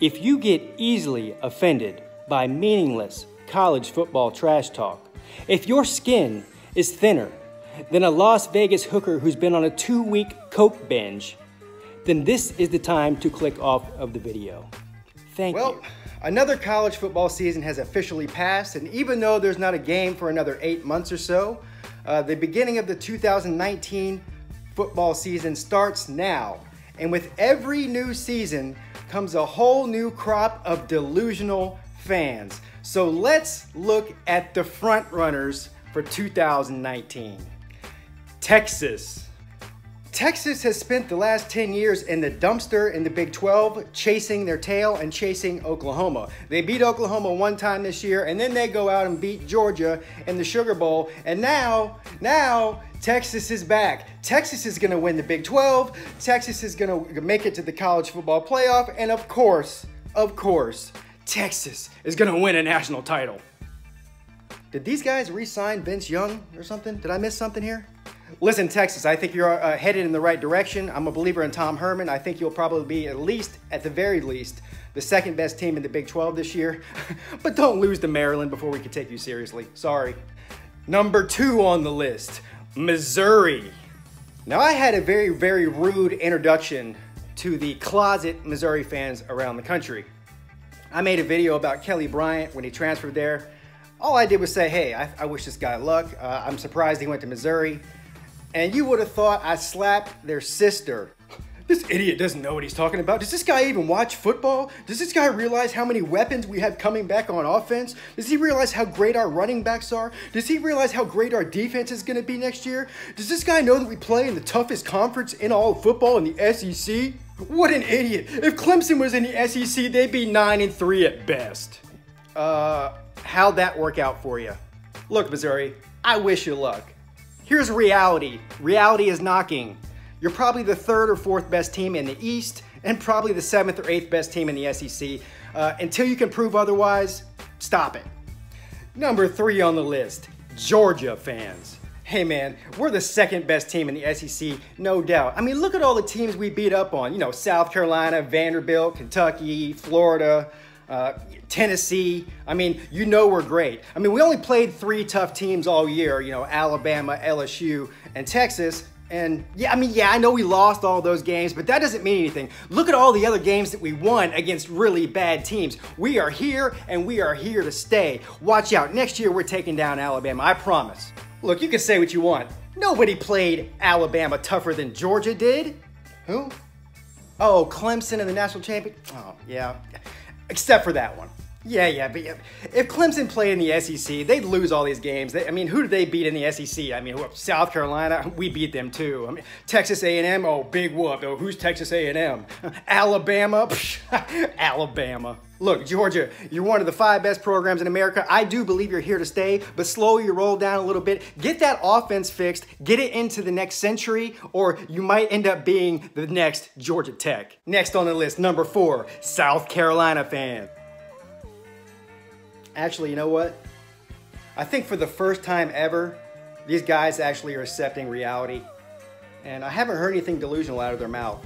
If you get easily offended by meaningless college football trash talk, if your skin is thinner than a Las Vegas hooker who's been on a 2-week coke binge, then this is the time to click off of the video. Thank you. Well, another college football season has officially passed, and even though there's not a game for another 8 months or so, the beginning of the 2019 football season starts now. And with every new season comes a whole new crop of delusional fans. So let's look at the front runners for 2019. Texas. Texas has spent the last 10 years in the dumpster in the Big 12, chasing their tail and chasing Oklahoma. They beat Oklahoma one time this year, and then they go out and beat Georgia in the Sugar Bowl. And now Texas is back. Texas is going to win the Big 12. Texas is going to make it to the college football playoff. And of course, Texas is going to win a national title. Did these guys re-sign Vince Young or something? Did I miss something here? Listen, Texas, I think you're headed in the right direction. I'm a believer in Tom Herman. I think you'll probably be at the very least, the second best team in the Big 12 this year. But don't lose to Maryland before we can take you seriously. Sorry. Number 2 on the list, Missouri. Now, I had a very, very rude introduction to the closet Missouri fans around the country. I made a video about Kelly Bryant when he transferred there. All I did was say, hey, I wish this guy luck. I'm surprised he went to Missouri. And you would have thought I slapped their sister. This idiot doesn't know what he's talking about. Does this guy even watch football? Does this guy realize how many weapons we have coming back on offense? Does he realize how great our running backs are? Does he realize how great our defense is going to be next year? Does this guy know that we play in the toughest conference in all of football in the SEC? What an idiot. If Clemson was in the SEC, they'd be 9-3 at best. How'd that work out for you? Look, Missouri, I wish you luck. Here's reality. Reality is knocking. You're probably the 3rd or 4th best team in the East and probably the 7th or 8th best team in the SEC. Until you can prove otherwise, stop it. Number 3 on the list, Georgia fans. Hey man, we're the 2nd best team in the SEC, no doubt. I mean, look at all the teams we beat up on. You know, South Carolina, Vanderbilt, Kentucky, Florida, Tennessee. I mean, you know we're great. I mean, we only played 3 tough teams all year, you know, Alabama, LSU, and Texas. And yeah, I know we lost all those games, but that doesn't mean anything. Look at all the other games that we won against really bad teams. We are here, and we are here to stay. Watch out. Next year, we're taking down Alabama, I promise. Look, you can say what you want. Nobody played Alabama tougher than Georgia did. Who? Oh, Clemson and the national champion? Oh, yeah. Except for that one. Yeah, but if Clemson played in the SEC, they'd lose all these games. I mean, who did they beat in the SEC? I mean, South Carolina, we beat them too. I mean, Texas A&M, oh, big whoop. Oh, who's Texas A&M? Alabama? Psh, Alabama. Look, Georgia, you're one of the 5 best programs in America. I do believe you're here to stay, but slow your roll down a little bit. Get that offense fixed, get it into the next century, or you might end up being the next Georgia Tech. Next on the list, number 4, South Carolina fans. Actually, you know what? I think for the first time ever, these guys actually are accepting reality. And I haven't heard anything delusional out of their mouth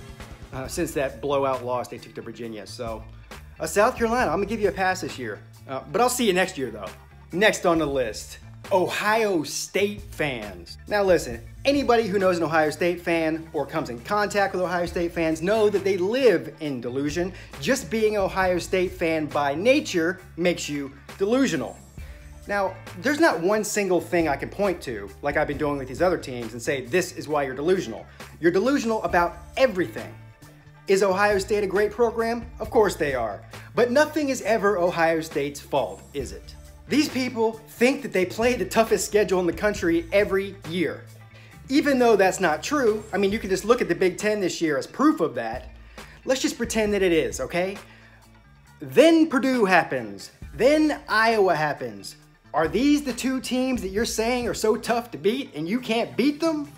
since that blowout loss they took to Virginia. So, South Carolina, I'm going to give you a pass this year. But I'll see you next year, though. Next on the list, Ohio State fans. Now listen, anybody who knows an Ohio State fan or comes in contact with Ohio State fans know that they live in delusion. Just being an Ohio State fan by nature makes you delusional. Now, there's not one single thing I can point to, like I've been doing with these other teams, and say this is why you're delusional. You're delusional about everything. Is Ohio State a great program? Of course they are. But nothing is ever Ohio State's fault, is it? These people think that they play the toughest schedule in the country every year. Even though that's not true, I mean, you can just look at the Big Ten this year as proof of that. Let's just pretend that it is, okay? Then Purdue happens. Then Iowa happens. Are these the 2 teams that you're saying are so tough to beat and you can't beat them?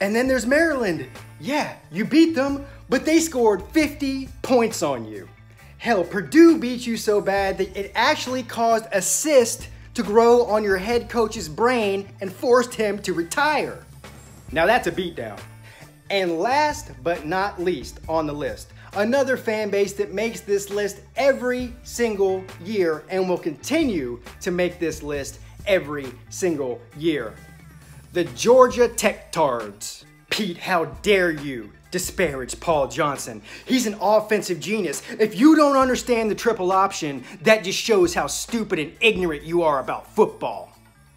And then there's Maryland. Yeah, you beat them, but they scored 50 points on you. Hell, Purdue beat you so bad that it actually caused a cyst to grow on your head coach's brain and forced him to retire. Now that's a beatdown. And last but not least on the list, another fan base that makes this list every single year and will continue to make this list every single year. The Georgia Tech-tards. Pete, how dare you disparage Paul Johnson? He's an offensive genius. If you don't understand the triple option, that just shows how stupid and ignorant you are about football.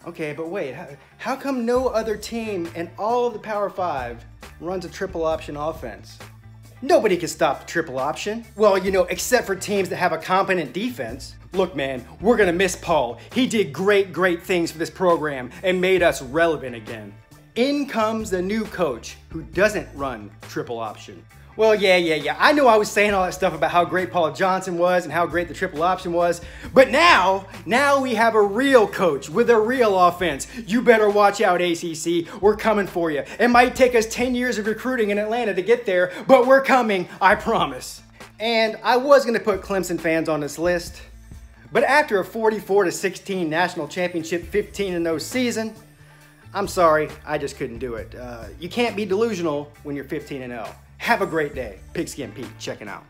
Okay, but wait, how come no other team in all of the Power 5 runs a triple option offense? Nobody can stop the triple option. Well, you know, except for teams that have a competent defense. Look, man, we're gonna miss Paul. He did great things for this program and made us relevant again. In comes the new coach who doesn't run triple option. Well, yeah. I know I was saying all that stuff about how great Paul Johnson was and how great the triple option was, but now we have a real coach with a real offense. You better watch out, ACC. We're coming for you. It might take us 10 years of recruiting in Atlanta to get there, but we're coming, I promise. And I was gonna put Clemson fans on this list, but after a 44-16 national championship 15-0 season, I'm sorry, I just couldn't do it. You can't be delusional when you're 15-0. Have a great day. Pigskin Pete checking out.